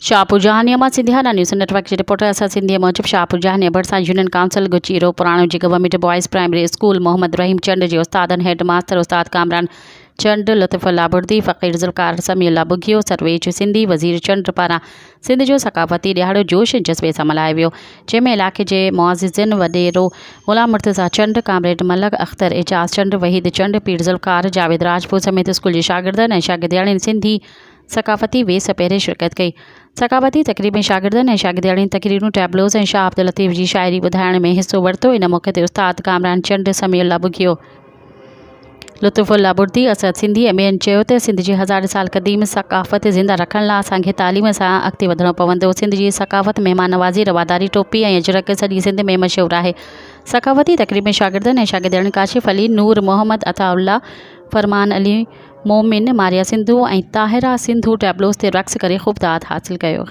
शाहपुर जहानिया में Sindhiana news network के reporter Asad Sindhia मूजिब शाहपुर जहानिया भरसा यूनियन काउंसिल गुचीरो पुराणो जी government boys primary school Mohammad Rahim Chand जे उस्तादन हेड मास्टर उस्ताद कामरान चंद लुत्फ़ुल्लाह बुर्दी फ़कीर ज़ुल्फ़कार समीउल्लाह बुघियो सर्वेज सिंधी वज़ीर चंद पारां सिंध जो सकाफ़ती ॾियारो जोश जज़्बे सां मल्हायो वियो, जंहिंमें इलाइक़े जे मुआज़िज़िन वॾेरो ग़ुलाम मुर्तज़ा चंद कामरेड मलक अख्तर एजाज़ चंद वहीद चंद पीर ज़ुल्फ़कार जावेद राजपूत समेत स्कूल के शागिर्दनि ऐं शागिर्दियाणियुनि सिंधी सकाफ़ती वेस पहिरें शिरकत कई। सकाफ़ती तक़रीब में शागिर्दनि ऐं शागिर्दियाणियुनि तक़रीरूं टैबलोज़ ऐं शाह अब्दुल लतीफ़ जी शाइरी ॿुधाइण में हिस्सो वरितो। इन मौक़े ते उस्ताद कामरान चंद समीउल्लाह बुघियो लुत्फ़ुल्लाह बुर्दी असद सिंधी ऐं ॿियनि चयो त सिंध जी हज़ार साल क़दीम सकाफ़त ज़िंदा रखण लाइ असांखे तालीम सां अॻिते वधिणो पवंदो। सिंध जी सकाफ़त महिमान नवाज़ी रवादारी टोपी ऐं अजरक सॼी सिंध में मशहूरु आहे। सकाफ़ती तक़रीब में शागिर्दनि ऐं शागिर्दियाणियुनि काशिफ़ अली नूर मोहम्मद अताउल्लाह फरमान अली मोमिन मारिया सिंधु ऐं ताहिरा सिंधु टैबलोज़ ते रक़्स करे ख़ूब दाद हासिल कयो।